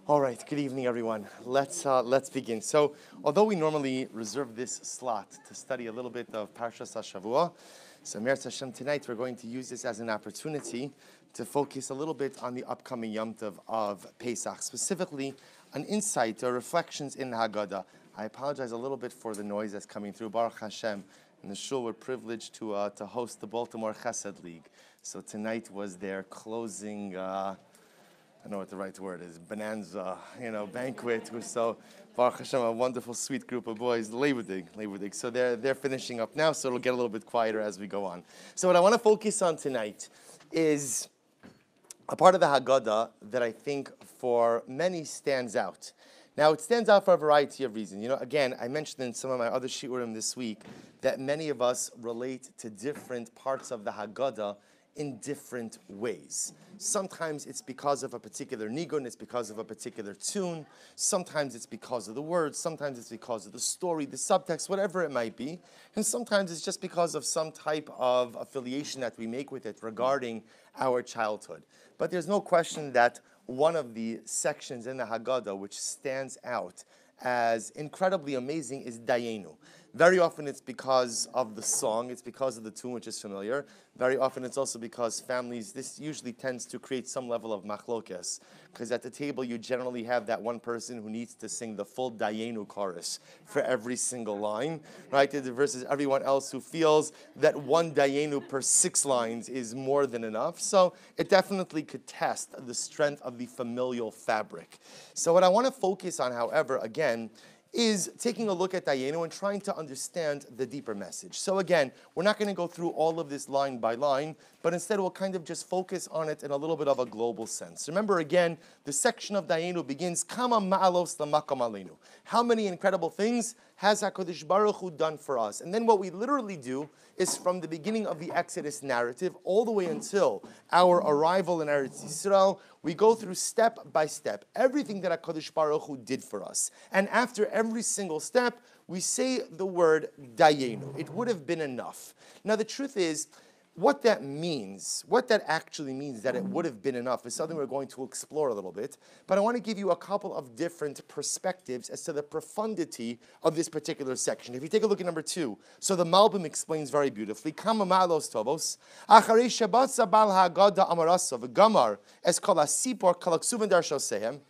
All right, good evening, everyone. Let's begin. So, although we normally reserve this slot to study a little bit of Parshas HaShavua, so Meretz Hashem, tonight we're going to use this as an opportunity to focus a little bit on the upcoming Yom Tov of Pesach, specifically an insight or reflections in the Haggadah. I apologize a little bit for the noise that's coming through. Baruch Hashem, in the shul we're privileged to host the Baltimore Chesed League. So tonight was their closing. I know what the right word is, bonanza, banquet. So, Baruch Hashem, a wonderful, sweet group of boys, Labor Dig. So they're finishing up now, so it'll get a little bit quieter as we go on. So what I want to focus on tonight is a part of the Haggadah that I think for many stands out. Now, it stands out for a variety of reasons. Again, I mentioned in some of my other shiurim this week that many of us relate to different parts of the Haggadah in different ways. Sometimes it's because of a particular nigun, it's because of a particular tune, sometimes it's because of the words, sometimes it's because of the story, the subtext, whatever it might be, and sometimes it's just because of some type of affiliation that we make with it regarding our childhood. But there's no question that one of the sections in the Haggadah which stands out as incredibly amazing is Dayeinu. Very often it's because of the song, it's because of the tune, which is familiar. Very often it's also because families, this usually tends to create some level of machlokes, because at the table you generally have that one person who needs to sing the full Dayeinu chorus for every single line, right? Versus everyone else who feels that one Dayeinu per 6 lines is more than enough. So it definitely could test the strength of the familial fabric. So what I want to focus on, however, again, is taking a look at Dayeinu and trying to understand the deeper message. So again, we're not going to go through all of this line by line, but instead we'll kind of just focus on it in a little bit of a global sense. Remember again, the section of Dayeinu begins, Kama ma'alos lamakom aleinu. How many incredible things has HaKadosh Baruch Hu done for us? And then what we literally do is from the beginning of the Exodus narrative all the way until our arrival in Eretz Yisrael, we go through step by step everything that HaKadosh Baruch Hu did for us. And after every single step, we say the word Dayeinu. It would have been enough. Now the truth is, what that means, what that actually means, that it would have been enough, is something we're going to explore a little bit. But I want to give you a couple of different perspectives as to the profundity of this particular section. If you take a look at number 2, so the Malbim explains very beautifully, Kama ma'alos tovos, acharei shabatza bal ha'agada amarasa v'gamar es kol ha'sipor kalaksuven darshosehem,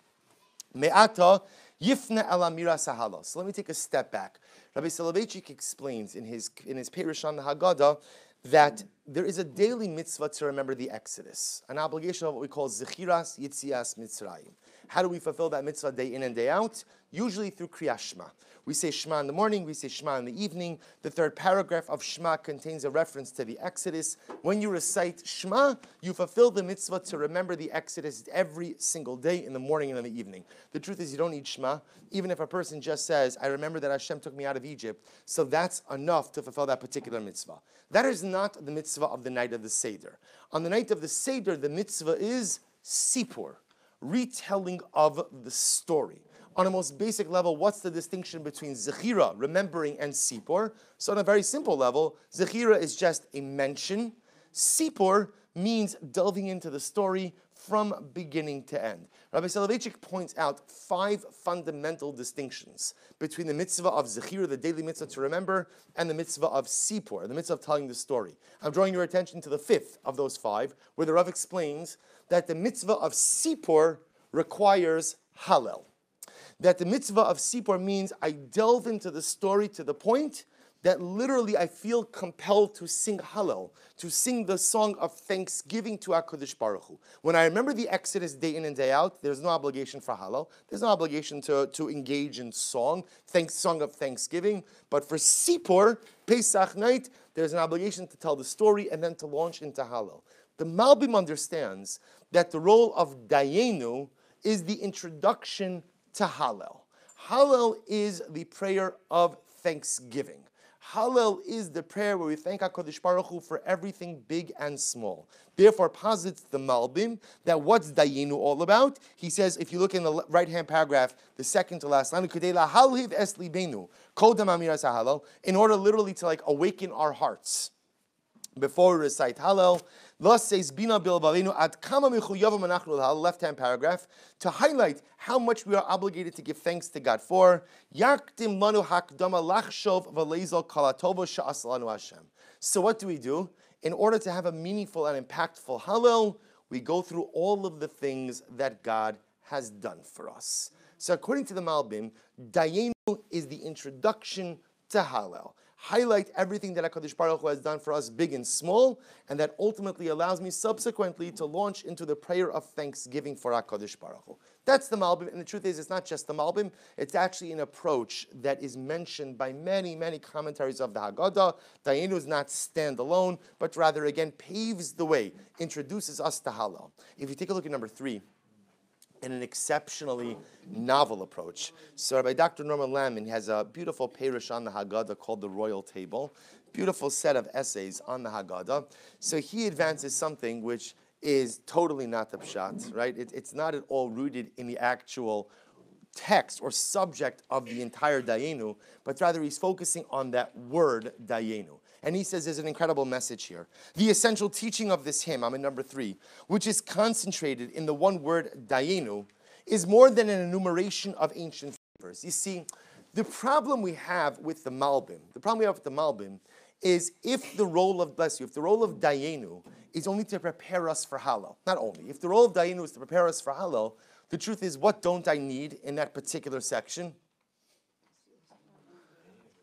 me'ata yifne el amira sahalos. So let me take a step back. Rabbi Soloveitchik explains in his Perush on the Haggadah that there is a daily mitzvah to remember the Exodus, an obligation of what we call Zechiras Yitzias Mitzrayim. How do we fulfill that mitzvah day in and day out? Usually through Kriyas Shema. We say Shema in the morning, we say Shema in the evening. The third paragraph of Shema contains a reference to the Exodus. When you recite Shema, you fulfill the mitzvah to remember the Exodus every single day in the morning and in the evening. The truth is you don't need Shema. Even if a person just says, I remember that Hashem took me out of Egypt, so that's enough to fulfill that particular mitzvah. That is not the mitzvah of the night of the Seder. On the night of the Seder, the mitzvah is Sipur, retelling of the story. On a most basic level, what's the distinction between Zechira, remembering, and Sipur? So on a very simple level, Zechira is just a mention. Sipur means delving into the story from beginning to end. Rabbi Soloveitchik points out 5 fundamental distinctions between the mitzvah of Zechira, the daily mitzvah to remember, and the mitzvah of Sipur, the mitzvah of telling the story. I'm drawing your attention to the 5th of those 5, where the Rav explains that the mitzvah of Sipur requires Hallel. That the mitzvah of Sipur means I delve into the story to the point that literally I feel compelled to sing Hallel, to sing the song of thanksgiving to HaKadosh Baruch Hu. When I remember the Exodus day in and day out, there's no obligation for Hallel. There's no obligation to engage in song of thanksgiving. But for Sipur, Pesach night, there's an obligation to tell the story and then to launch into Hallel. The Malbim understands that the role of Dayeinu is the introduction to Hallel. Hallel is the prayer of thanksgiving. Hallel is the prayer where we thank HaKadosh Baruch Hu for everything big and small. Therefore, posits the Malbim that what's Dayeinu all about? He says, if you look in the right-hand paragraph, the second to last line, in order literally to awaken our hearts. Before we recite Hallel, Thus says Bina Bilbalenu ad kama mechuyavam anachnu lahal, left-hand paragraph, to highlight how much we are obligated to give thanks to God for. Yaktim lanu hakdama lachshov v'leizal kalatovo sha'as lanu Hashem. So what do? In order to have a meaningful and impactful Hallel, we go through all of the things that God has done for us. So according to the Malbim, Dayeinu is the introduction to Hallel. Highlight everything that HaKadosh Baruch Hu has done for us, big and small, and that ultimately allows me subsequently to launch into the prayer of thanksgiving for HaKadosh Baruch Hu. That's the Malbim, and the truth is, it's not just the Malbim, it's actually an approach that is mentioned by many, many commentaries of the Haggadah. Dayeinu is not standalone, but rather, again, paves the way, introduces us to Hallel. If you take a look at number 3, in an exceptionally novel approach. So Rabbi Dr. Norman Lamman has a beautiful parish on the Haggadah called the Royal Table, beautiful set of essays on the Haggadah. So he advances something which is totally not the pshat, right? It's not at all rooted in the actual text or subject of the entire Dayeinu, but rather he's focusing on that word Dayeinu. And he says there's an incredible message here. The essential teaching of this hymn, I'm in number 3, which is concentrated in the one word Dayeinu, is more than an enumeration of ancient favors. You see, the problem we have with the Malbim, is if the role of Dayeinu is only to prepare us for Hallel, not only, if the role of Dayeinu is to prepare us for Hallel, the truth is, what don't I need in that particular section?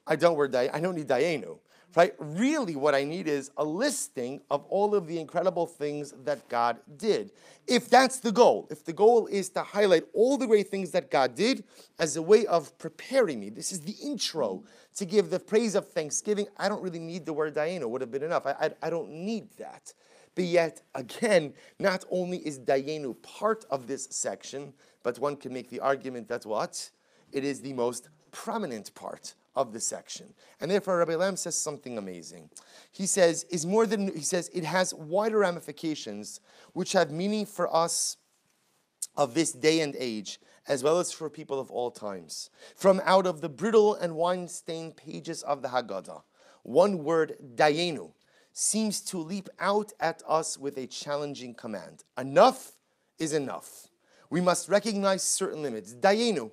I don't need Dayeinu. Right? Really what I need is a listing of all of the incredible things that God did. If that's the goal, if the goal is to highlight all the great things that God did as a way of preparing me, this is the intro to give the praise of thanksgiving, I don't really need the word Dayeinu. Would have been enough. I don't need that. But yet, again, not only is Dayeinu part of this section, but one can make the argument that what? It is the most prominent part of the section. And therefore, Rabbi Lam says something amazing. He says, it has wider ramifications which have meaning for us of this day and age, as well as for people of all times. From out of the brittle and wine-stained pages of the Haggadah, one word, Dayeinu, seems to leap out at us with a challenging command. Enough is enough. We must recognize certain limits. Dayeinu.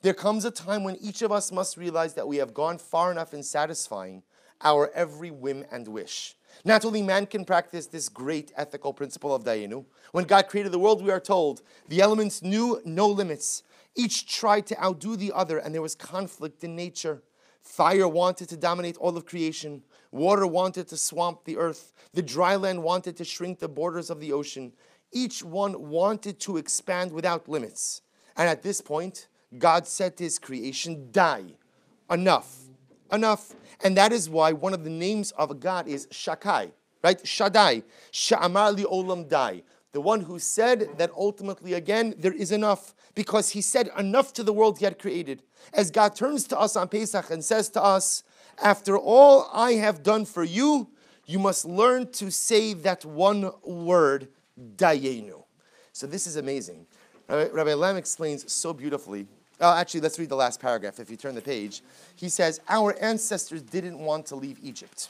There comes a time when each of us must realize that we have gone far enough in satisfying our every whim and wish. Not only man can practice this great ethical principle of Dayeinu. When God created the world, we are told, the elements knew no limits. Each tried to outdo the other, and there was conflict in nature. Fire wanted to dominate all of creation. Water wanted to swamp the earth. The dry land wanted to shrink the borders of the ocean. Each one wanted to expand without limits. And at this point, God said to his creation, die. Enough. Enough. And that is why one of the names of God is Shakai, right? Shaddai. Sha'amar li olam dai. The one who said that ultimately, again, there is enough. Because he said enough to the world he had created. As God turns to us on Pesach and says to us, after all I have done for you, you must learn to say that one word, Dayeinu. So this is amazing. Rabbi Lam explains so beautifully. Actually, let's read the last paragraph. If you turn the page, he says, our ancestors didn't want to leave Egypt.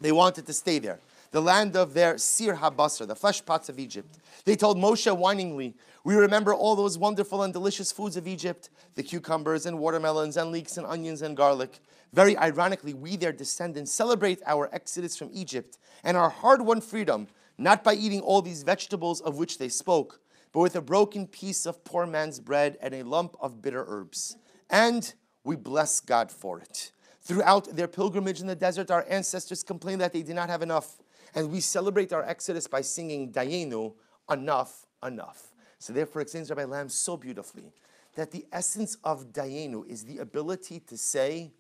They wanted to stay there. The land of their sir habasar, the flesh pots of Egypt. They told Moshe whiningly, we remember all those wonderful and delicious foods of Egypt, the cucumbers and watermelons and leeks and onions and garlic. Very ironically, we, their descendants, celebrate our exodus from Egypt and our hard-won freedom, not by eating all these vegetables of which they spoke, but with a broken piece of poor man's bread and a lump of bitter herbs. And we bless God for it. Throughout their pilgrimage in the desert, our ancestors complained that they did not have enough. And we celebrate our exodus by singing Dayeinu, enough, enough. So therefore, explains Rabbi Lam so beautifully that the essence of Dayeinu is the ability to say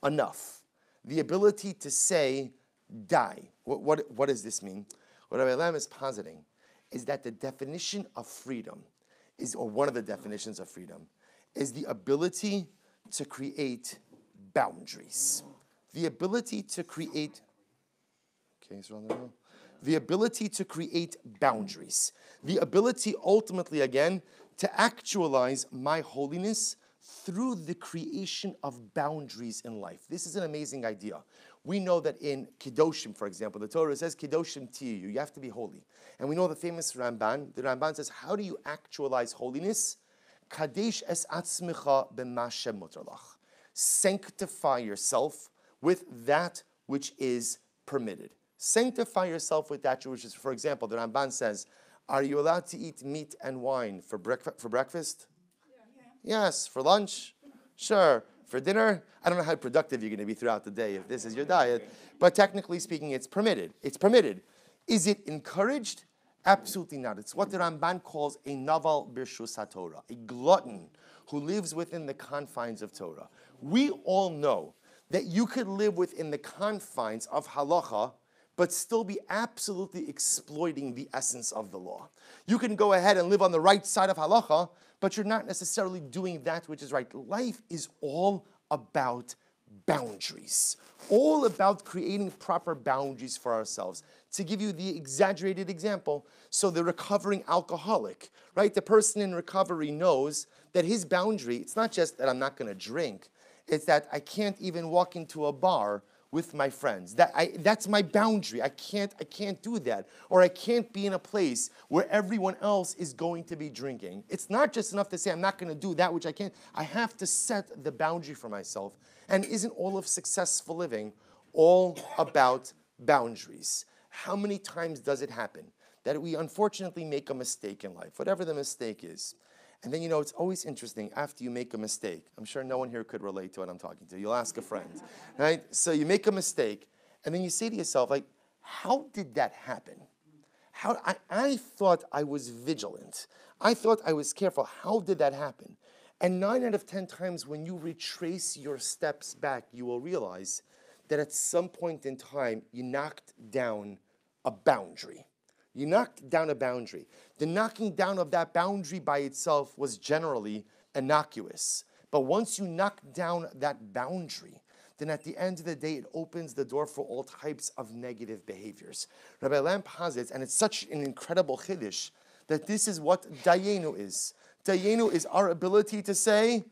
enough. The ability to say die. What does this mean? What Rabbi Lam is positing is that the definition of freedom is, or one of the definitions of freedom, is the ability to create boundaries. The ability to create, the ability to create boundaries. The ability ultimately, again, to actualize my holiness through the creation of boundaries in life. This is an amazing idea. We know that in Kedoshim, for example, the Torah says, Kedoshim tiyu, you have to be holy. And we know the famous Ramban, the Ramban says, how do you actualize holiness? Kadesh es atzmicha b'ma shemutar lach. Sanctify yourself with that which is permitted. Sanctify yourself with that which is, for example, the Ramban says, are you allowed to eat meat and wine for breakfast? Yeah. Yes. For lunch? Sure. For dinner? I don't know how productive you're going to be throughout the day if this is your diet, but technically speaking, it's permitted. It's permitted. Is it encouraged? Absolutely not. It's what the Ramban calls a naval birshus haTorah, a glutton who lives within the confines of Torah. We all know that you could live within the confines of halacha, but still be absolutely exploiting the essence of the law. You can go ahead and live on the right side of halacha, but you're not necessarily doing that which is right. Life is all about boundaries, all about creating proper boundaries for ourselves. To give you the exaggerated example, so the recovering alcoholic, right? The person in recovery knows that his boundary, it's not just that I'm not going to drink, it's that I can't even walk into a bar with my friends. That's my boundary. I can't do that. Or I can't be in a place where everyone else is going to be drinking. It's not just enough to say I'm not going to do that which I can't. I have to set the boundary for myself. And isn't all of successful living all about boundaries? How many times does it happen that we unfortunately make a mistake in life, whatever the mistake is? And then, it's always interesting after you make a mistake. I'm sure no one here could relate to what I'm talking to. You'll ask a friend, right? So you make a mistake, and then you say to yourself, like, how did that happen? I thought I was vigilant. I thought I was careful. How did that happen? And 9 out of 10 times when you retrace your steps back, you will realize that at some point in time, you knocked down a boundary. You knocked down a boundary. The knocking down of that boundary by itself was generally innocuous. But once you knock down that boundary, then at the end of the day, it opens the door for all types of negative behaviors. Rabbi Lamp posits, and it's such an incredible chiddush, that this is what Dayeinu is. Dayeinu is our ability to say,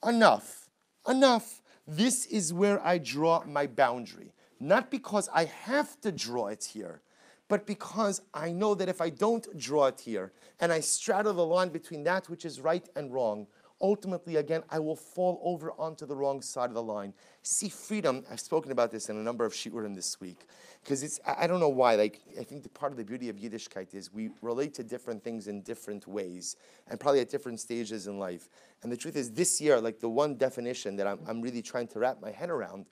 enough, enough. This is where I draw my boundary. Not because I have to draw it here, but because I know that if I don't draw it here, and I straddle the line between that which is right and wrong, ultimately, again, I will fall over onto the wrong side of the line. See, freedom, I've spoken about this in a number of shiurim this week, because I don't know why, I think the part of the beauty of Yiddishkeit is we relate to different things in different ways, and probably at different stages in life. And the truth is, this year, the one definition that I'm really trying to wrap my head around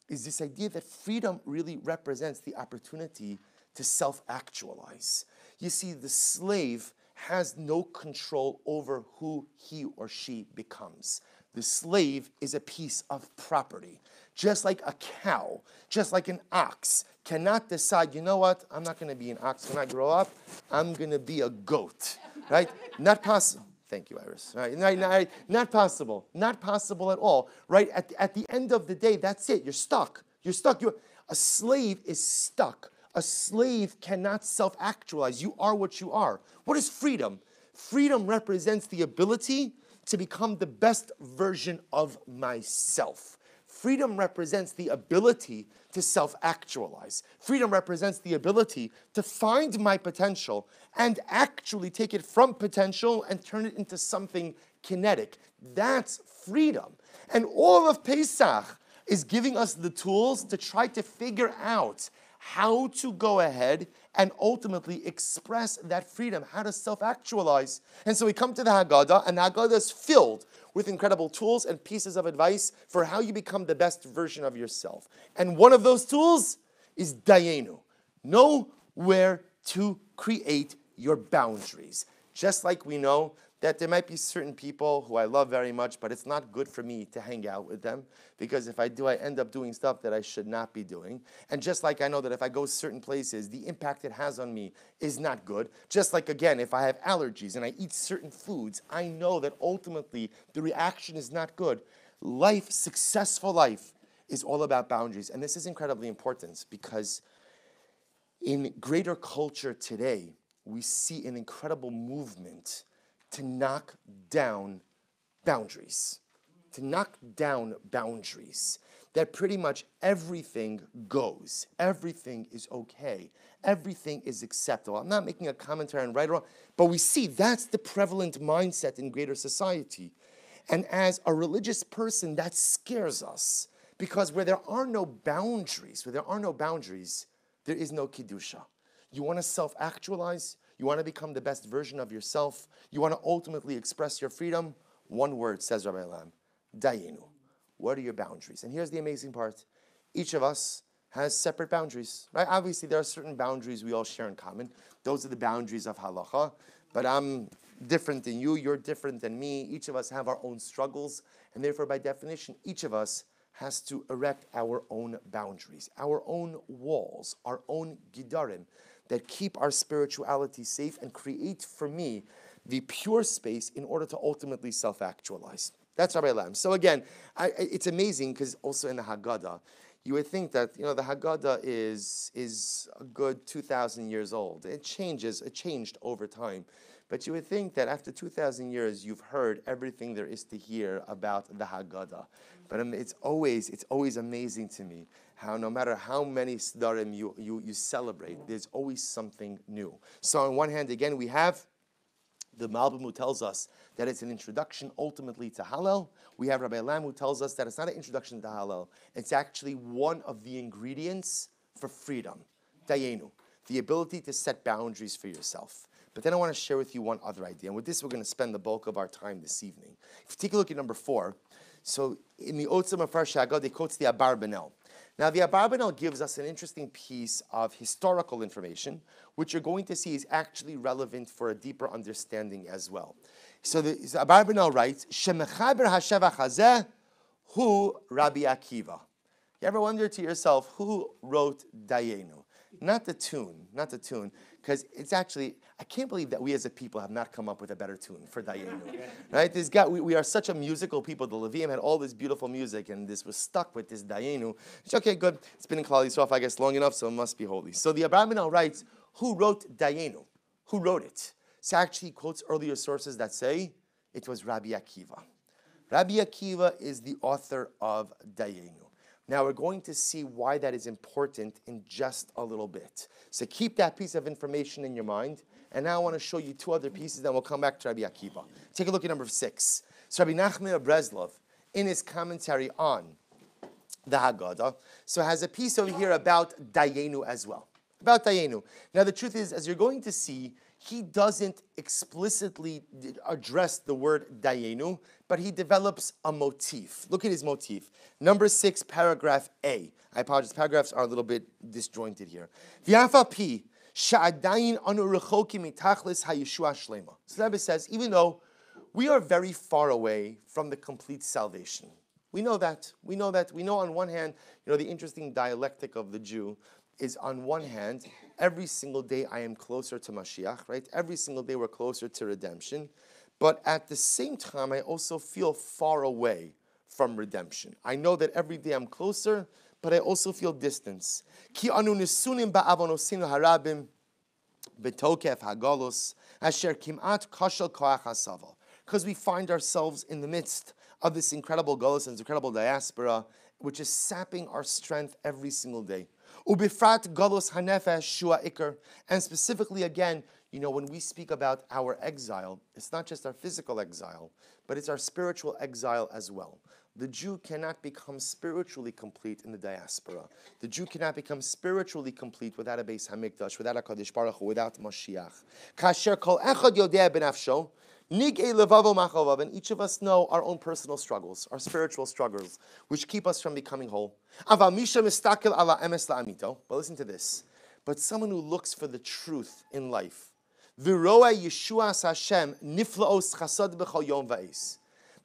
is this idea that freedom really represents the opportunity to self-actualize. You see, the slave has no control over who he or she becomes. The slave is a piece of property. Just like a cow, just like an ox, cannot decide, you know what, I'm not going to be an ox when I grow up, I'm going to be a goat, right? Not possible. Thank you, Iris. Right? Not possible. Not possible at all, right? At the end of the day, that's it. You're stuck. You're stuck. A slave is stuck. A slave cannot self-actualize. You are what you are. What is freedom? Freedom represents the ability to become the best version of myself. Freedom represents the ability to self-actualize. Freedom represents the ability to find my potential and actually take it from potential and turn it into something kinetic. That's freedom. And all of Pesach is giving us the tools to try to figure out how to go ahead and ultimately express that freedom, how to self-actualize. And so we come to the Haggadah, and the Haggadah is filled with incredible tools and pieces of advice for how you become the best version of yourself. And one of those tools is Dayeinu. Know where to create your boundaries. Just like we know that there might be certain people who I love very much, but it's not good for me to hang out with them, because if I do, I end up doing stuff that I should not be doing. And just like I know that if I go certain places, the impact it has on me is not good. Just like, again, if I have allergies and I eat certain foods, I know that ultimately the reaction is not good. Life, successful life, is all about boundaries. And this is incredibly important because in greater culture today, we see an incredible movement to knock down boundaries. To knock down boundaries. that pretty much everything goes. Everything is okay. Everything is acceptable. I'm not making a commentary on right or wrong, but we see that's the prevalent mindset in greater society. And as a religious person, that scares us. Because where there are no boundaries, there is no Kiddusha. You want to self-actualize, you want to become the best version of yourself, you want to ultimately express your freedom, one word, says Rabbi Elam, Dayeinu. What are your boundaries? And here's the amazing part. Each of us has separate boundaries, right? Obviously, there are certain boundaries we all share in common. Those are the boundaries of halacha. But I'm different than you, you're different than me. Each of us have our own struggles. And therefore, by definition, each of us has to erect our own boundaries, our own walls, our own gidarim that keep our spirituality safe and create for me the pure space in order to ultimately self-actualize. That's Rabbi Lam. So again, it's amazing because also in the Haggadah, you would think that the Haggadah is a good 2,000 years old. It changed over time. But you would think that after 2,000 years, you've heard everything there is to hear about the Haggadah. But it's always amazing to me how no matter how many Sdarim you celebrate, there's always something new. So on one hand, again, we have the Malbim who tells us that it's an introduction ultimately to Hallel. We have Rabbi Lam who tells us that it's not an introduction to Hallel. It's actually one of the ingredients for freedom. Dayeinu, the ability to set boundaries for yourself. But then I want to share with you one other idea. And with this, we're going to spend the bulk of our time this evening. If you take a look at number 4, so in the Otzim of Parsha Haggadah, they quotes the Abarbanel. Now, the Abarbanel gives us an interesting piece of historical information, which you're going to see is actually relevant for a deeper understanding as well. So the Abarbanel writes, Shemechaber Hashevach Hazeh Hu Rabbi Akiva. You ever wonder to yourself, who wrote Dayeinu? Not the tune, because it's actually, I can't believe that we as a people have not come up with a better tune for Dayeinu. Right? We are such a musical people. The Levium had all this beautiful music, and this was stuck with this Dayeinu. It's okay, good. It's been in Klal Yisrael, I guess, long enough, so it must be holy. So the Abraminel writes, who wrote Dayeinu? Who wrote it? So actually he quotes earlier sources that say it was Rabbi Akiva. Rabbi Akiva is the author of Dayeinu. Now we're going to see why that is important in just a little bit. So keep that piece of information in your mind. And now I want to show you 2 other pieces, then we'll come back to Rabbi Akiva. Take a look at number 6. So Rabbi Nachman of Breslov, in his commentary on the Haggadah, so has a piece over here about Dayeinu as well. About Dayeinu. Now the truth is, as you're going to see, he doesn't explicitly address the word Dayeinu, but he develops a motif. Look at his motif. Number 6, paragraph A. I apologize, paragraphs are a little bit disjointed here. V'afa sha'adayin anu rechokim mitachlis hayeshua shlema. So the Rebbe says, even though we are very far away from the complete salvation, we know that. We know on one hand, the interesting dialectic of the Jew is on one hand, every single day I am closer to Mashiach, right? Every single day we're closer to redemption. But at the same time, I also feel far away from redemption. I know that every day I'm closer, but I also feel distance. Ki anu nisunim ba'avonosinu harabim betokef hagalos asher kimat kashal koach hasaval. Because we find ourselves in the midst of this incredible galus and this incredible diaspora, which is sapping our strength every single day. Ubifrat galus hanefesh shua ikar. And specifically, again, when we speak about our exile, it's not just our physical exile, but it's our spiritual exile as well. The Jew cannot become spiritually complete in the diaspora. The Jew cannot become spiritually complete without a Beis Hamikdash, without a Kadosh Baruch Hu, without Mashiach. Kasher kol echad yodeh b'nafsho, nig'ei levavo machavav, and each of us know our own personal struggles, our spiritual struggles, which keep us from becoming whole. Aval misha mistakel ala emes la'amito. But listen to this. But someone who looks for the truth in life, v'roa Yeshuas Hashem niflaos chasad b'chol yom va'is.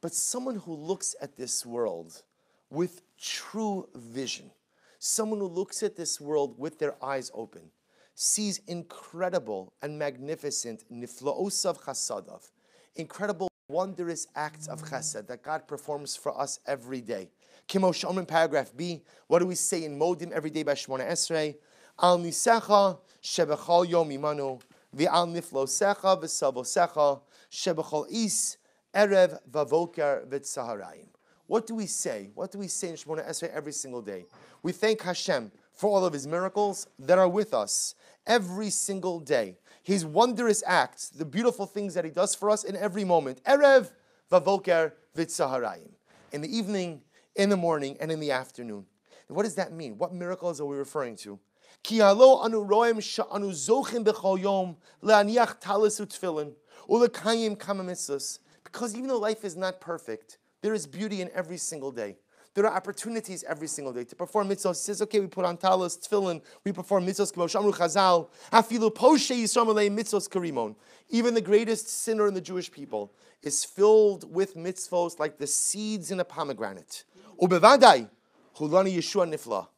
But someone who looks at this world with true vision, someone who looks at this world with their eyes open, sees incredible and magnificent niflaosav chasadav, incredible wondrous acts of chesed that God performs for us every day. Kimo Shomer, paragraph B, what do we say in Modim every day by Shmona Esrei? Al nisecha shebechol yom imanu, v'al niflosecha v'savosecha shebechol is Erev vavoker v'tzaharayim. What do we say? What do we say in Shemona Esrei every single day? We thank Hashem for all of His miracles that are with us every single day. His wondrous acts, the beautiful things that He does for us in every moment. Erev, Vavoker, Vitzaharayim. In the evening, in the morning, and in the afternoon. And what does that mean? What miracles are we referring to? Ki halo anu roem sha'anu zochim b'chol yom le'aniach talis u'tfilin u'lekayim kama mitzvos. Because even though life is not perfect, there is beauty in every single day. There are opportunities every single day to perform mitzvahs. He says, okay, we put on talis, tefillin, we perform mitzvahs, k'mo shamru chazal, hafilu poshe yisrael alei mitzvahs karimon. Even the greatest sinner in the Jewish people is filled with mitzvahs like the seeds in a pomegranate. Ubevadai, hulani Yeshua nifla,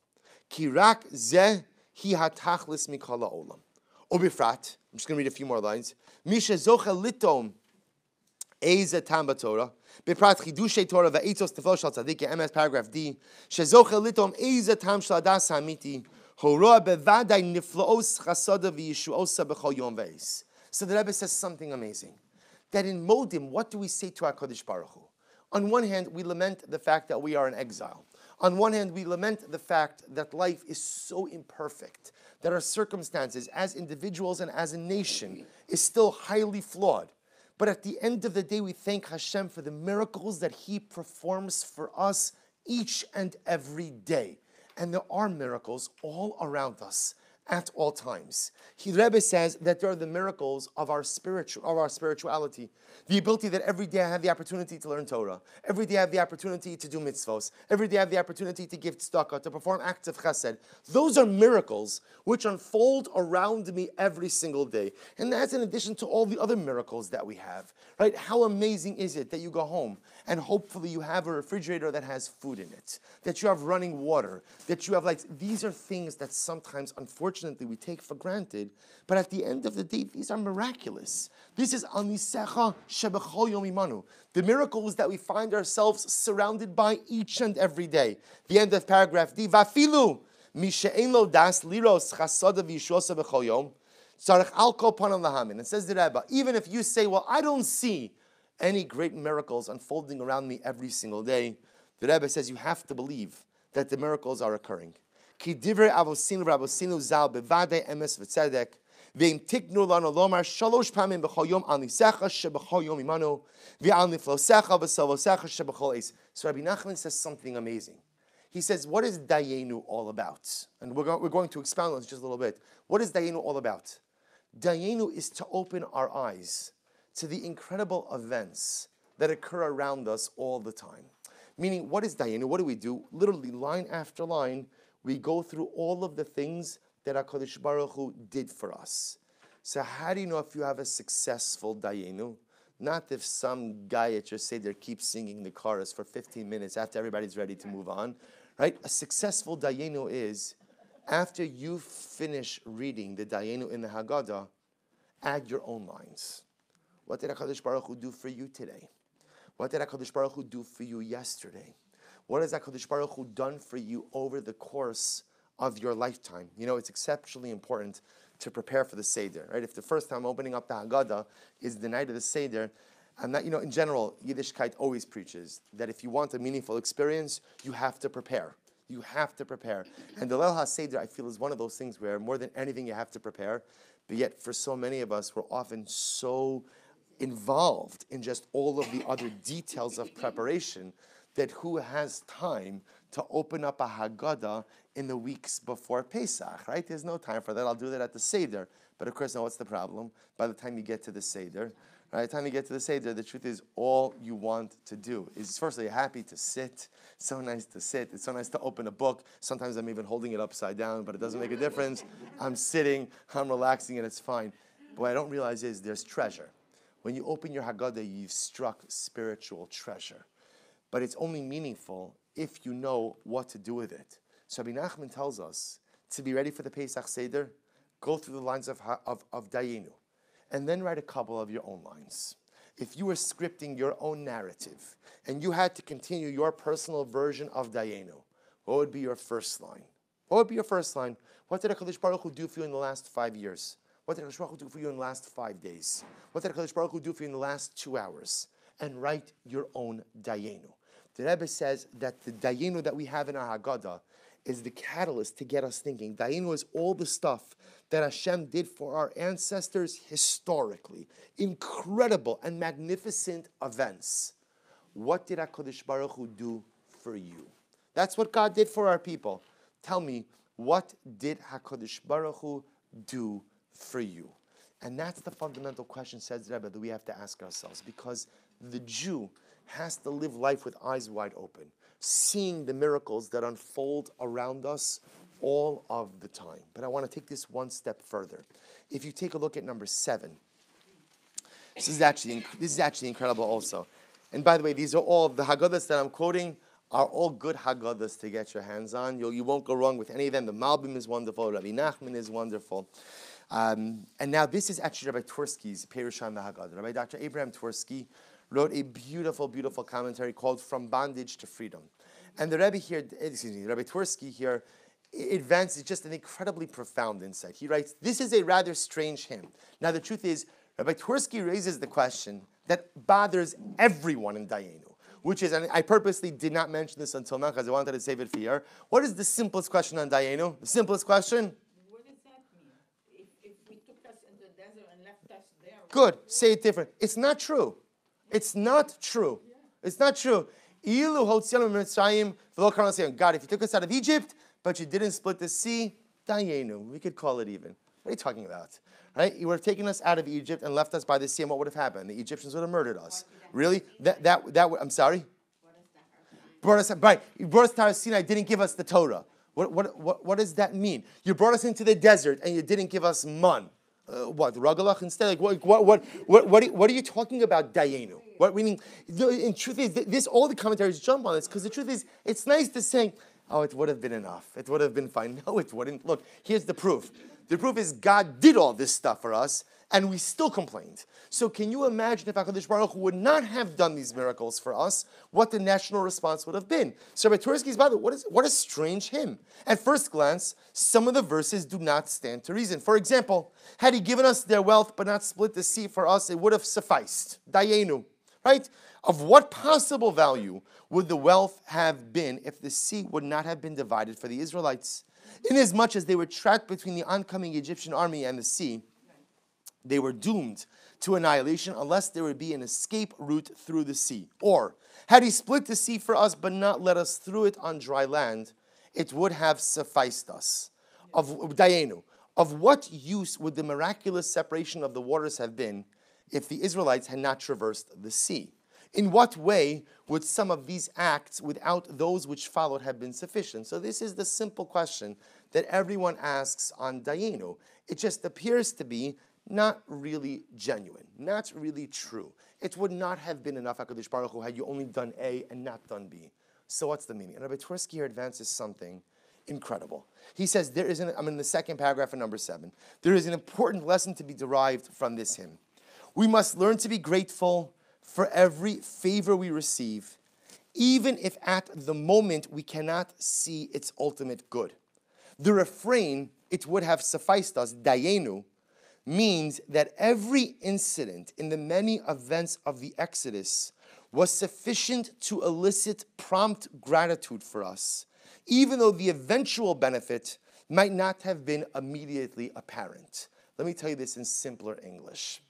ki rak zeh hi hatachlis mikol ha'olam. Ubifrat, I'm just going to read a few more lines. Misha zocha litom Eza Tamba Torah, Beprat Chidushay Torah Va'etzos Tefel Shal Tzadik MS paragraph D, Shezocha Litom Eza Tam Shal Adas Hamiti, Horoa Bevadai Niflaos Chasada V'Yeshuosa B'Chol Yom Ve'is. So the Rebbe says something amazing, that in Modim, what do we say to HaKadosh Baruch Hu? On one hand, we lament the fact that we are in exile. On one hand, we lament the fact that life is so imperfect, that our circumstances as individuals and as a nation is still highly flawed. But at the end of the day, we thank Hashem for the miracles that He performs for us each and every day. And there are miracles all around us at all times. Rebbe says that there are the miracles of our spirituality. The ability that every day I have the opportunity to learn Torah. Every day I have the opportunity to do mitzvos. Every day I have the opportunity to give tzedakah, to perform acts of chesed. Those are miracles which unfold around me every single day. And that's in addition to all the other miracles that we have. Right? How amazing is it that you go home and hopefully you have a refrigerator that has food in it, that you have running water, that you have lights. These are things that sometimes, unfortunately, we take for granted, but at the end of the day, these are miraculous. This is anisecha shebechol yom imanu, the miracles that we find ourselves surrounded by each and every day. The end of paragraph D, vafilu mishe'en lo das liros chasada v'yishuosa bechol yom tzarech al kol panam lahamin. It says the Rebbe, even if you say, well, I don't see any great miracles unfolding around me every single day, the Rebbe says you have to believe that the miracles are occurring. Ki divrei avosinu rabosinu zal bevadei emes v'tzedek ve'im tiknu lanu lomar shalosh pamim b'chol yom al nisecha shebechol yom imanu ve'al niflosecha v'savosecha shebechol eis. So Rabbi Nachman says something amazing. He says, what is Dayeinu all about? And we're going to expound on this just a little bit. What is Dayeinu all about? Dayeinu is to open our eyes to the incredible events that occur around us all the time. Meaning, what is Dayeinu? What do? Literally, line after line, we go through all of the things that HaKadosh Baruch Hu did for us. So how do you know if you have a successful Dayeinu? Not if some guy at your Seder keeps singing the chorus for 15 minutes after everybody's ready to move on. Right? A successful Dayeinu is, after you finish reading the Dayeinu in the Haggadah, add your own lines. What did HaKadosh Baruch Hu do for you today? What did HaKadosh Baruch Hu do for you yesterday? What has HaKadosh Baruch Hu done for you over the course of your lifetime? You know, it's exceptionally important to prepare for the Seder, right? If the first time opening up the Haggadah is the night of the Seder, and that, in general, Yiddishkeit always preaches that if you want a meaningful experience, you have to prepare. You have to prepare. And the Leil HaSeder, I feel, is one of those things where more than anything you have to prepare, but yet for so many of us, we're often so involved in just all of the other details of preparation that who has time to open up a Haggadah in the weeks before Pesach, right? There's no time for that. I'll do that at the Seder. But of course, now what's the problem? By the time you get to the Seder, right? By the time you get to the Seder, the truth is all you want to do is, firstly, you're happy to sit. It's so nice to sit. It's so nice to open a book. Sometimes I'm even holding it upside down, but it doesn't make a difference. I'm sitting, I'm relaxing, and it's fine. But what I don't realize is there's treasure. When you open your Haggadah, you've struck spiritual treasure. But it's only meaningful if you know what to do with it. So Rabbi Nachman tells us, to be ready for the Pesach Seder, go through the lines of Dayeinu, and then write a couple of your own lines. If you were scripting your own narrative, and you had to continue your personal version of Dayeinu, what would be your first line? What would be your first line? What did HaKadosh Baruch Hu do for you in the last 5 years? What did HaKadosh Baruch Hu do for you in the last 5 days? What did HaKadosh Baruch Hu do for you in the last 2 hours? And write your own Dayeinu. The Rebbe says that the Dayeinu that we have in our Haggadah is the catalyst to get us thinking. Dayeinu is all the stuff that Hashem did for our ancestors historically. Incredible and magnificent events. What did HaKadosh Baruch Hu do for you? That's what God did for our people. Tell me, what did HaKadosh Baruch Hu do for you? And that's the fundamental question, says Rebbe, that we have to ask ourselves. Because the Jew has to live life with eyes wide open, seeing the miracles that unfold around us all of the time. But I want to take this one step further. If you take a look at number 7, this is actually incredible also. And by the way, these are all the Haggadahs that I'm quoting are all good Haggadahs to get your hands on. You won't go wrong with any of them. The Malbim is wonderful. Rabbi Nachman is wonderful. And now this is actually Rabbi Twersky's Perush on the Haggadah. Rabbi Dr. Abraham Twersky wrote a beautiful, beautiful commentary called From Bondage to Freedom. And the Rabbi Twersky here advances just an incredibly profound insight. He writes, this is a rather strange hymn. Now the truth is, Rabbi Twersky raises the question that bothers everyone in Dayeinu, which is, and I purposely did not mention this until now because I wanted to save it for here. What is the simplest question on Dayeinu? The simplest question? What does that mean? If we took us in the desert and left us there. Good. Say it different. It's not true. It's not true. It's not true. God, if you took us out of Egypt, but you didn't split the sea, Dayeinu. We could call it even. What are you talking about? Right? You would have taken us out of Egypt and left us by the sea, and what would have happened? The Egyptians would have murdered us. Really? That would, I'm sorry? Brought us right. You brought us to Har Sinai, didn't give us the Torah. What does that mean? You brought us into the desert and you didn't give us man. What, Ragalach instead? Like what are you talking about, Dayeinu? What we mean? In truth is, this all the commentaries jump on this because the truth is, it's nice to say, oh, it would have been enough. It would have been fine. No, it wouldn't. Look, here's the proof. The proof is God did all this stuff for us, and we still complained. So can you imagine if HaKadosh Baruch Hu would not have done these miracles for us, what the national response would have been? So Rabbi Twersky's, by the way, what a strange hymn. At first glance, some of the verses do not stand to reason. For example, had he given us their wealth but not split the sea for us, it would have sufficed. Dayeinu, right? Of what possible value would the wealth have been if the sea would not have been divided for the Israelites? Inasmuch as they were trapped between the oncoming Egyptian army and the sea, they were doomed to annihilation unless there would be an escape route through the sea. Or, had he split the sea for us but not let us through it on dry land, it would have sufficed us. Of Dayeinu, of what use would the miraculous separation of the waters have been if the Israelites had not traversed the sea? In what way would some of these acts without those which followed have been sufficient? So this is the simple question that everyone asks on Dayeinu. It just appears to be not really genuine, not really true. It would not have been enough, HaKadosh Baruch Hu, had you only done A and not done B. So what's the meaning? And Rabbi Twersky here advances something incredible. He says, I'm in the second paragraph of number 7. There is an important lesson to be derived from this hymn. We must learn to be grateful for every favor we receive, even if at the moment we cannot see its ultimate good. The refrain, it would have sufficed us, Dayeinu, means that every incident in the many events of the Exodus was sufficient to elicit prompt gratitude for us, even though the eventual benefit might not have been immediately apparent. Let me tell you this in simpler English.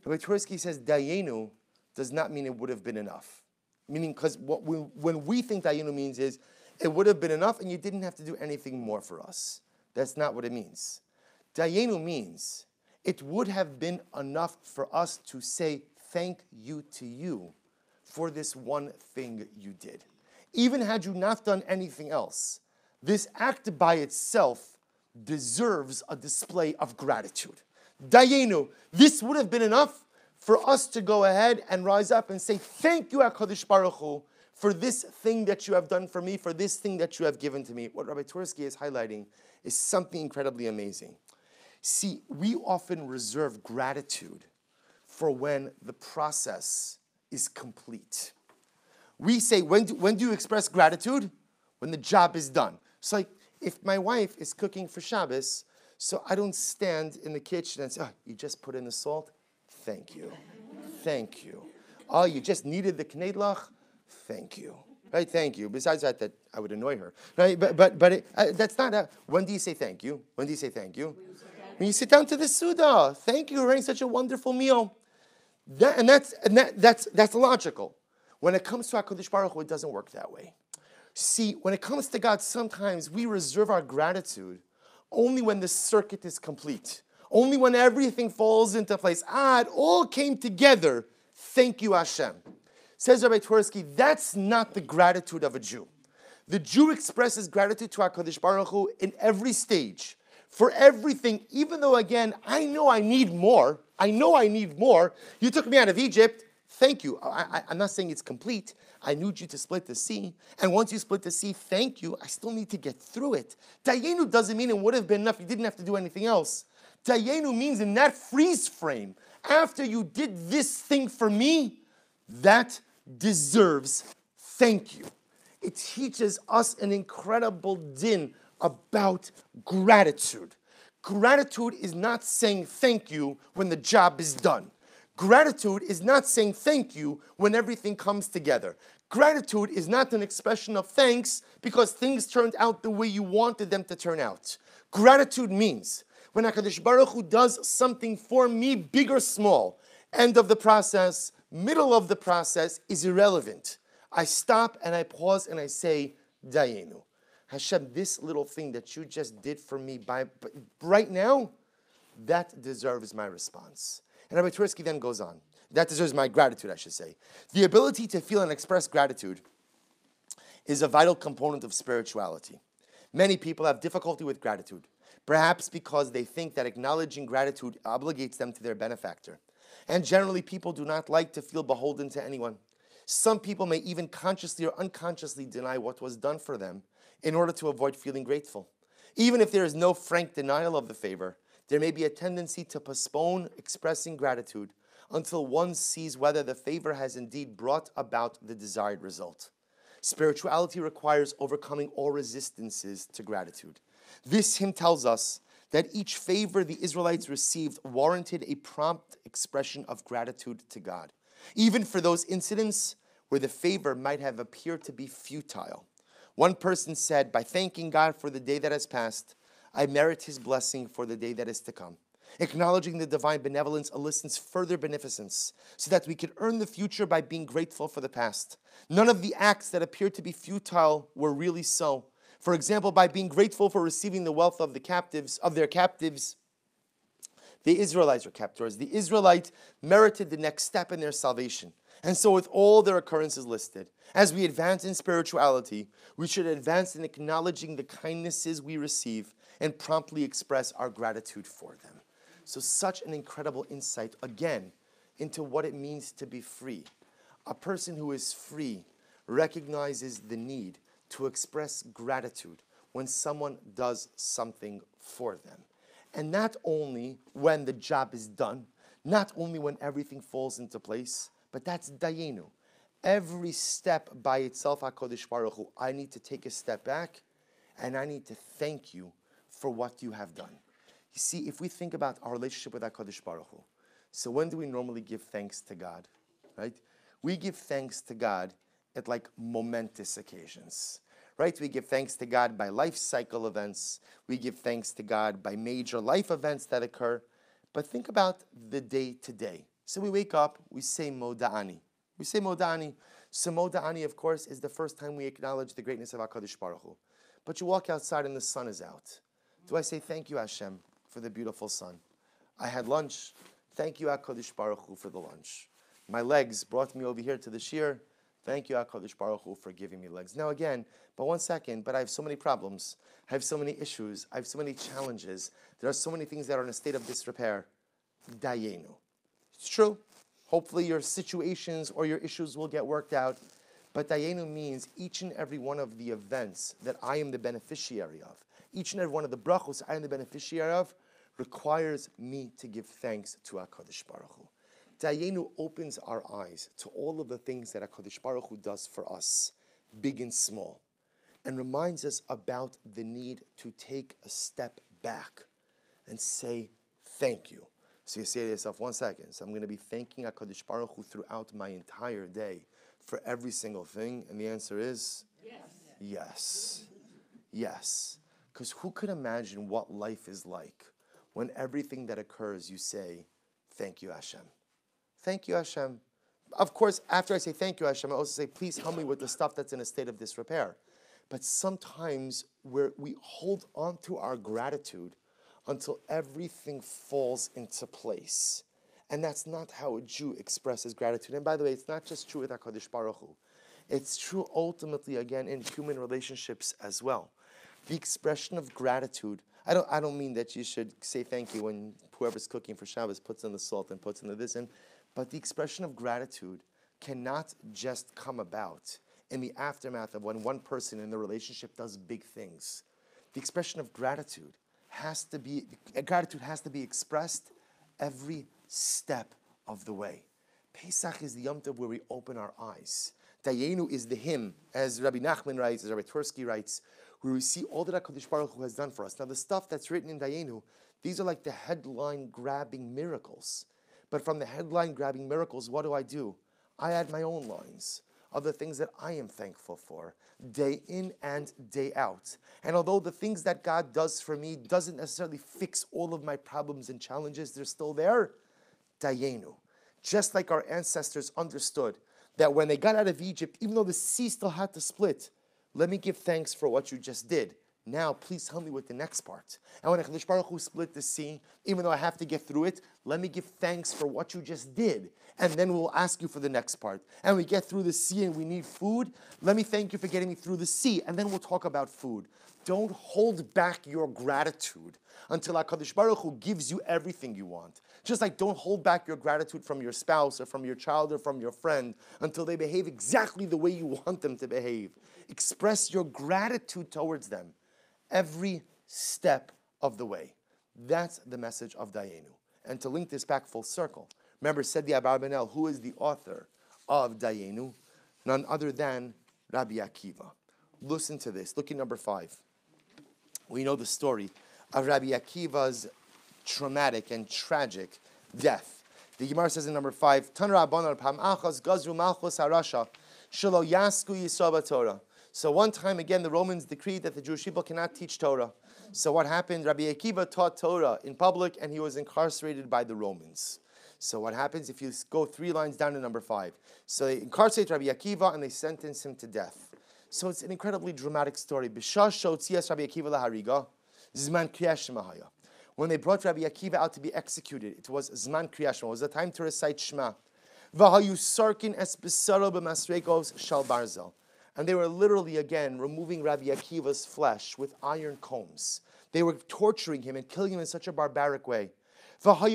Rabbi Twersky says Dayeinu does not mean it would have been enough. Meaning, because when we think Dayeinu means is, it would have been enough and you didn't have to do anything more for us. That's not what it means. Dayeinu means it would have been enough for us to say thank you to you for this one thing you did. Even had you not done anything else, this act by itself deserves a display of gratitude. Dayeinu, this would have been enough for us to go ahead and rise up and say, thank you, HaKadosh Baruch Hu, for this thing that you have done for me, for this thing that you have given to me. What Rabbi Twersky is highlighting is something incredibly amazing. See, we often reserve gratitude for when the process is complete. We say, when do you express gratitude? When the job is done. It's like, if my wife is cooking for Shabbos, so I don't stand in the kitchen and say, oh, you just put in the salt? Thank you. Thank you. Oh, you just needed the knedlach? Thank you. right? Thank you. Besides that I would annoy her, right? That's not a. When do you say thank you? When do you say thank you? When you sit down to the Suda. Thank you for running such a wonderful meal. That's logical. When it comes to HaKadosh Baruch Hu, it doesn't work that way. See, when it comes to God, sometimes we reserve our gratitude only when the circuit is complete. Only when everything falls into place. It all came together. Thank you, Hashem. Says Rabbi Twersky, that's not the gratitude of a Jew. The Jew expresses gratitude to HaKadosh Baruch Hu in every stage. For everything, even though, again, I know I need more. I know I need more. You took me out of Egypt. Thank you. I'm not saying it's complete. I need you to split the sea. And once you split the sea, thank you. I still need to get through it. Dayeinu doesn't mean it would have been enough. You didn't have to do anything else. Dayeinu means in that freeze frame, after you did this thing for me, that deserves thank you. It teaches us an incredible din about gratitude. Gratitude is not saying thank you when the job is done. Gratitude is not saying thank you when everything comes together. Gratitude is not an expression of thanks because things turned out the way you wanted them to turn out. Gratitude means when HaKadosh Baruch Hu does something for me, big or small, end of the process, middle of the process is irrelevant. I stop and I pause and I say, Dayeinu. Hashem, this little thing that you just did for me right now, that deserves my response. And Rabbi Twersky then goes on. That deserves my gratitude, I should say. The ability to feel and express gratitude is a vital component of spirituality. Many people have difficulty with gratitude, perhaps because they think that acknowledging gratitude obligates them to their benefactor. And generally, people do not like to feel beholden to anyone. Some people may even consciously or unconsciously deny what was done for them in order to avoid feeling grateful. Even if there is no frank denial of the favor, there may be a tendency to postpone expressing gratitude until one sees whether the favor has indeed brought about the desired result. Spirituality requires overcoming all resistances to gratitude. This hymn tells us that each favor the Israelites received warranted a prompt expression of gratitude to God, even for those incidents where the favor might have appeared to be futile. One person said, by thanking God for the day that has passed, I merit his blessing for the day that is to come. Acknowledging the divine benevolence elicits further beneficence, so that we can earn the future by being grateful for the past. None of the acts that appeared to be futile were really so. For example, by being grateful for receiving the wealth of their captives, the Israelites were captors. The Israelites merited the next step in their salvation. And so with all their occurrences listed, as we advance in spirituality, we should advance in acknowledging the kindnesses we receive and promptly express our gratitude for them. So such an incredible insight, again, into what it means to be free. A person who is free recognizes the need to express gratitude when someone does something for them. And not only when the job is done, not only when everything falls into place, but that's Dayeinu. Every step by itself, HaKadosh Baruch Hu, I need to take a step back and I need to thank you for what you have done. You see, if we think about our relationship with HaKadosh Baruch Hu, so when do we normally give thanks to God, right? We give thanks to God at like momentous occasions, right? We give thanks to God by life cycle events. We give thanks to God by major life events that occur. But think about the day to day. So we wake up, we say Moda'ani. We say Moda'ani. So Moda'ani, of course, is the first time we acknowledge the greatness of HaKadosh Baruch Hu. But you walk outside and the sun is out. Do I say thank you, Hashem, for the beautiful sun? I had lunch. Thank you, HaKadosh Baruch Hu, for the lunch. My legs brought me over here to the shir. Thank you, HaKadosh Baruch Hu, for giving me legs. Now again, but one second, but I have so many problems. I have so many issues. I have so many challenges. There are so many things that are in a state of disrepair. Dayeinu. It's true. Hopefully your situations or your issues will get worked out. But Dayeinu means each and every one of the events that I am the beneficiary of, each and every one of the brachos I am the beneficiary of, requires me to give thanks to HaKadosh Baruch Hu. Dayeinu opens our eyes to all of the things that HaKadosh Baruch Hu does for us, big and small, and reminds us about the need to take a step back and say thank you So you say to yourself, 1 second, so I'm going to be thanking HaKadosh Baruch Hu throughout my entire day for every single thing? And the answer is yes. Yes. Because who could imagine what life is like when everything that occurs you say, thank you, Hashem. Thank you, Hashem. Of course, after I say thank you, Hashem, I also say, please help me with the stuff that's in a state of disrepair. But sometimes we hold on to our gratitude until everything falls into place. And that's not how a Jew expresses gratitude. And by the way, it's not just true with HaKadosh Baruch Hu. It's true ultimately, again, in human relationships as well. The expression of gratitude, I don't mean that you should say thank you when whoever's cooking for Shabbos puts in the salt and puts in the this in, but the expression of gratitude cannot just come about in the aftermath of when one person in the relationship does big things. The expression of gratitude has to be expressed every step of the way. Pesach is the Yom Tov where we open our eyes. Dayeinu is the hymn, as Rabbi Nachman writes, as Rabbi Tursky writes, where we see all that HaKadosh Baruch Hu has done for us. Now the stuff that's written in Dayeinu, these are like the headline-grabbing miracles. But from the headline-grabbing miracles, what do? I add my own lines of the things that I am thankful for, day in and day out. And although the things that God does for me doesn't necessarily fix all of my problems and challenges, they're still there. Dayeinu. Just like our ancestors understood that when they got out of Egypt, even though the sea still had to split, let me give thanks for what you just did. Now, please help me with the next part. And when HaKadosh Baruch Hu split the sea, even though I have to get through it, let me give thanks for what you just did. And then we'll ask you for the next part. And we get through the sea and we need food. Let me thank you for getting me through the sea. And then we'll talk about food. Don't hold back your gratitude until HaKadosh Baruch Hu gives you everything you want. Just like don't hold back your gratitude from your spouse or from your child or from your friend until they behave exactly the way you want them to behave. Express your gratitude towards them every step of the way. That's the message of Dayeinu. And to link this back full circle, remember, said the Abarbanel, who is the author of Dayeinu? None other than Rabbi Akiva. Listen to this. Look at number 5. We know the story of Rabbi Akiva's traumatic and tragic death. The Gemara says in number 5, Tan Rabbanan Pam Achas Gazru Malchus Harasha Shelo Yasku Yisaba Torah. So one time again, the Romans decreed that the Jewish people cannot teach Torah. So what happened? Rabbi Akiva taught Torah in public, and he was incarcerated by the Romans. So what happens if you go 3 lines down to number 5? So they incarcerate Rabbi Akiva, and they sentence him to death. So it's an incredibly dramatic story. B'shash shotzias Rabbi Akiva lahariga, zman kriyas shema haya. When they brought Rabbi Akiva out to be executed, it was zman kriyas shema. It was the time to recite Shema. V'hayu sarkin es b'saro b'masrekos shal barzel. And they were literally, again, removing Rabbi Akiva's flesh with iron combs. They were torturing him and killing him in such a barbaric way. And what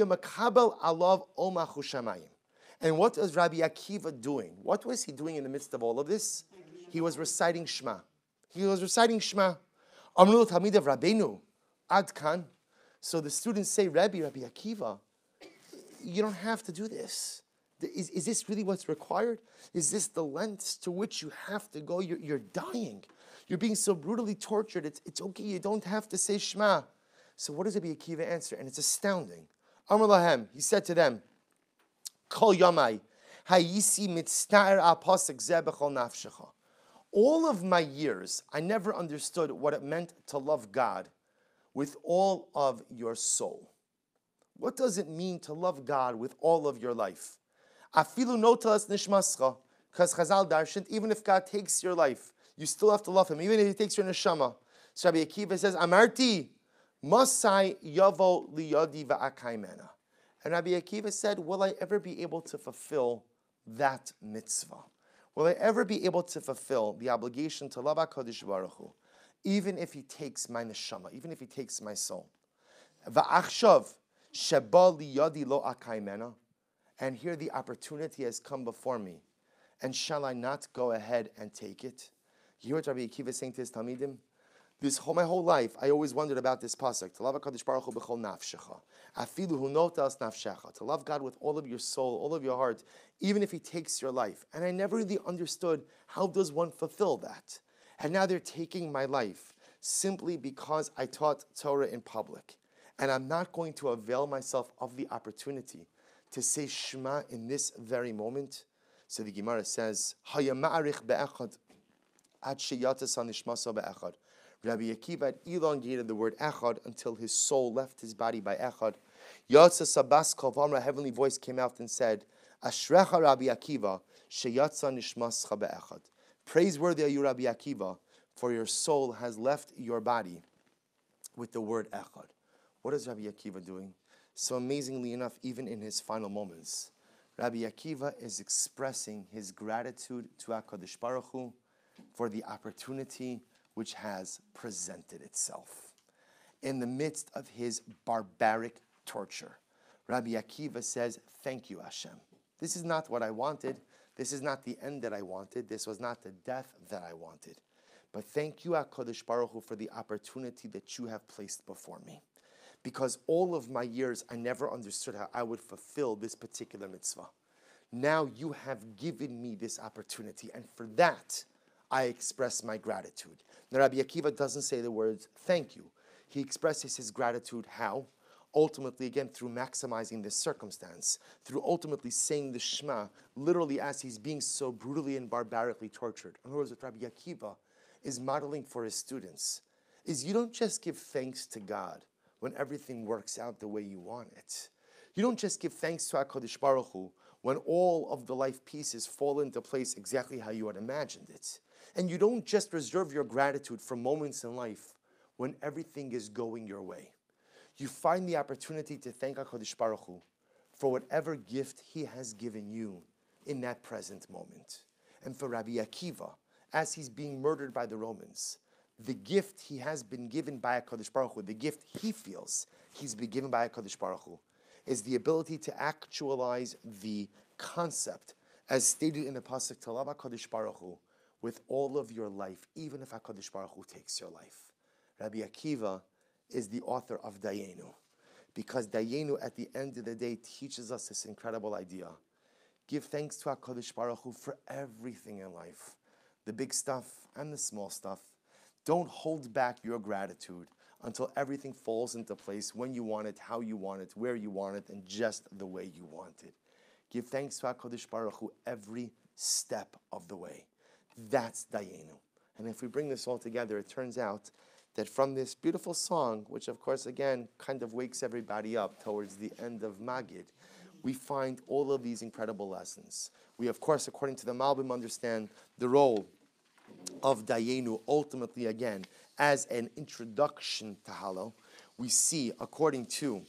was Rabbi Akiva doing? What was he doing in the midst of all of this? He was reciting Shema. He was reciting Shema. Amru Talmidav Rabbeinu, Ad Kan. So the students say, Rabbi Akiva, you don't have to do this. Is this really what's required? Is this the lengths to which you have to go? You're dying. You're being so brutally tortured. It's okay. You don't have to say Shema. So what does Rabbi Akiva answer? And it's astounding. Amar lahem, he said to them, Kol yamai, hayisi mitzta'er al pasuk zeh b'chol nafshecha. All of my years, I never understood what it meant to love God with all of your soul. What does it mean to love God with all of your life? Afilu notas nishmascha, because Chazal darshaned, even if God takes your life, you still have to love Him, even if He takes your neshama. So Rabbi Akiva says, Amarti, masai yavo liyadi va'akaimena. And Rabbi Akiva said, will I ever be able to fulfill that mitzvah? Will I ever be able to fulfill the obligation to love HaKadosh Baruch Hu, even if He takes my neshama, even if He takes my soul? Va'achshav sheba liyadi lo akaimena. And here the opportunity has come before me. And shall I not go ahead and take it? You hear what Rabbi Akiva is saying to his Talmidim? My whole life, I always wondered about this pasuk. To love HaKadosh Baruch Hu b'chol nafshecha. Afilu hu notas nafshecha. To love God with all of your soul, all of your heart, even if He takes your life. And I never really understood how does one fulfill that. And now they're taking my life simply because I taught Torah in public. and I'm not going to avail myself of the opportunity to say Shema in this very moment. So the Gemara says, Haya ma'arich be'echad ad sheyatas hanishmasa be'echad. Rabbi Akiva had elongated the word echad until his soul left his body by echad. Yatsa sabas kavamra, a heavenly voice came out and said, Ashrecha Rabbi Akiva, sheyatsa nishmascha be'echad. Praiseworthy are you, Rabbi Akiva, for your soul has left your body with the word echad. What is Rabbi Akiva doing? So amazingly enough, even in his final moments, Rabbi Akiva is expressing his gratitude to HaKadosh Baruch Hu for the opportunity which has presented itself. In the midst of his barbaric torture, Rabbi Akiva says, thank you, Hashem. This is not what I wanted. This is not the end that I wanted. This was not the death that I wanted. But thank you, HaKadosh Baruch Hu, for the opportunity that you have placed before me. Because all of my years, I never understood how I would fulfill this particular mitzvah. Now you have given me this opportunity, and for that, I express my gratitude. Now, Rabbi Akiva doesn't say the words, thank you. He expresses his gratitude how? Ultimately, again, through maximizing this circumstance, through ultimately saying the Shema, literally as he's being so brutally and barbarically tortured. In other words, what Rabbi Akiva is modeling for his students is you don't just give thanks to God when everything works out the way you want it. You don't just give thanks to HaKadosh Baruch Hu when all of the life pieces fall into place exactly how you had imagined it. And you don't just reserve your gratitude for moments in life when everything is going your way. You find the opportunity to thank HaKadosh Baruch Hu for whatever gift he has given you in that present moment. And for Rabbi Akiva, as he's being murdered by the Romans, the gift he has been given by HaKadosh Baruch Hu, the gift he feels he's been given by HaKadosh Baruch Hu, is the ability to actualize the concept, as stated in the pasuk, to love HaKadosh Baruch Hu with all of your life, even if HaKadosh Baruch Hu takes your life. Rabbi Akiva is the author of Dayeinu, because Dayeinu, at the end of the day, teaches us this incredible idea. Give thanks to HaKadosh Baruch Hu for everything in life, the big stuff and the small stuff. Don't hold back your gratitude until everything falls into place when you want it, how you want it, where you want it, and just the way you want it. Give thanks to HaKadosh Baruch Hu every step of the way. That's Dayeinu. And if we bring this all together, it turns out that from this beautiful song, which of course, again, kind of wakes everybody up towards the end of Magid, we find all of these incredible lessons. We, of course, according to the Malbim, understand the role of Dayeinu ultimately, again, as an introduction to Hallel. We see, according to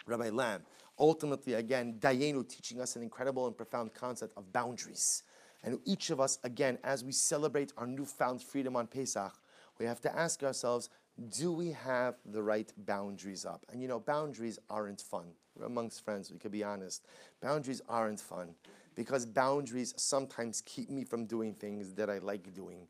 Rabbi Lam, ultimately, again, Dayeinu teaching us an incredible and profound concept of boundaries. And each of us, again, as we celebrate our newfound freedom on Pesach, we have to ask ourselves, do we have the right boundaries up? And you know, boundaries aren't fun. We're amongst friends, we could be honest. Boundaries aren't fun because boundaries sometimes keep me from doing things that I like doing,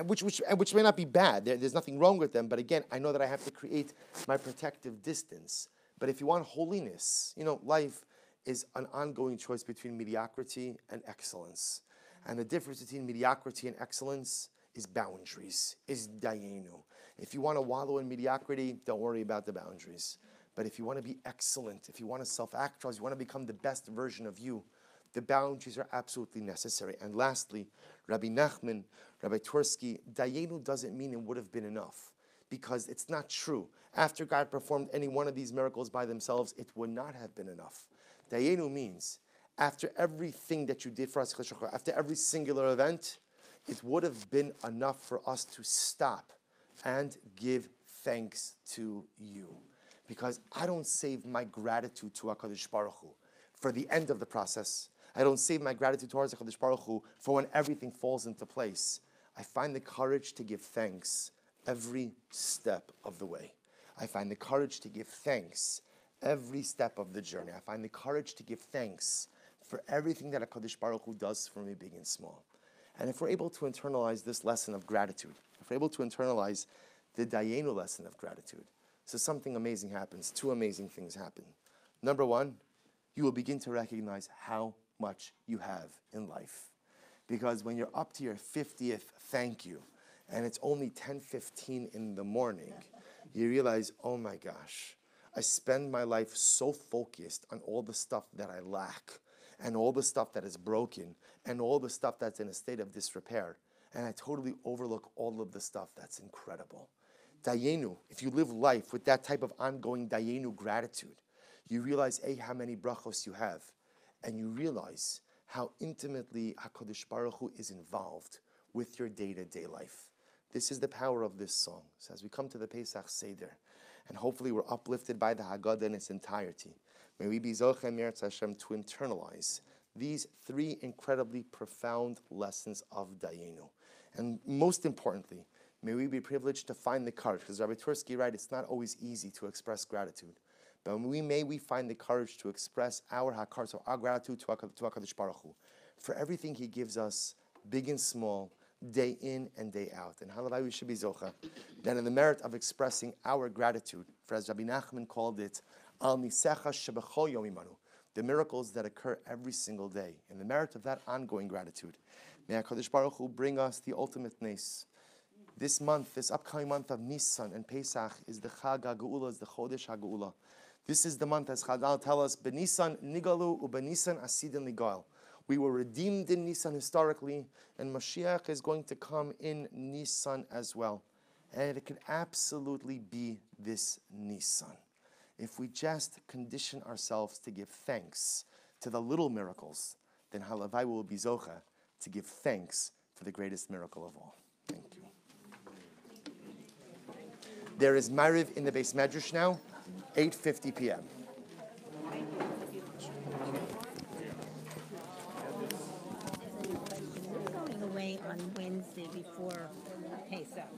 which may not be bad. There's nothing wrong with them, but again, I know that I have to create my protective distance. But if you want holiness, you know, life is an ongoing choice between mediocrity and excellence. And the difference between mediocrity and excellence is boundaries, is Dayeinu. If you want to wallow in mediocrity, don't worry about the boundaries. But if you want to be excellent, if you want to self-actualize, you want to become the best version of you, the boundaries are absolutely necessary. And lastly, Rabbi Nachman, Rabbi Tursky, Dayeinu doesn't mean it would have been enough, because it's not true. After God performed any one of these miracles by themselves, it would not have been enough. Dayeinu means, after everything that you did for us, after every singular event, it would have been enough for us to stop and give thanks to you. Because I don't save my gratitude to HaKadosh Baruch Hu for the end of the process. I don't save my gratitude towards HaKadosh Baruch Hu for when everything falls into place. I find the courage to give thanks every step of the way. I find the courage to give thanks every step of the journey. I find the courage to give thanks for everything that HaKadosh Baruch Hu does for me, big and small. And if we're able to internalize this lesson of gratitude, if we're able to internalize the Dayeinu lesson of gratitude, so something amazing happens. Two amazing things happen. Number one, you will begin to recognize how much you have in life. Because when you're up to your 50th thank you, and it's only 10:15 in the morning, you realize, oh my gosh, I spend my life so focused on all the stuff that I lack, and all the stuff that is broken, and all the stuff that's in a state of disrepair, and I totally overlook all of the stuff that's incredible. Dayeinu, if you live life with that type of ongoing Dayeinu gratitude, you realize how many brachos you have, and you realize how intimately HaKadosh Baruch Hu is involved with your day-to-day life. This is the power of this song. So as we come to the Pesach Seder, and hopefully we're uplifted by the Haggadah in its entirety, may we be Zochem Meretz Hashem to internalize these three incredibly profound lessons of Dayeinu. And most importantly, may we be privileged to find the courage, because Rabbi Tursky, right, it's not always easy to express gratitude. But may we find the courage to express our hakar, so our gratitude to HaKadosh Baruch Hu for everything He gives us, big and small, day in and day out. And halavai we should be zocha, that in the merit of expressing our gratitude, for as Rabbi Nachman called it, al nisecha shebecho yom imanu, the miracles that occur every single day. In the merit of that ongoing gratitude, may HaKadosh Baruch Hu bring us the ultimate nes. This month, this upcoming month of Nisan and Pesach is the Chag HaGeula, is the Chodesh HaGeula. This is the month, as Chazal tell us, Benisan nigalu ubenisan asidin ligal. We were redeemed in Nisan historically, and Mashiach is going to come in Nisan as well. And it could absolutely be this Nisan. If we just condition ourselves to give thanks to the little miracles, then halavai will be zocha to give thanks for the greatest miracle of all. Thank you. There is Mariv in the Beis Medrash now, 8:50 p.m. We're going away on Wednesday before Pesach.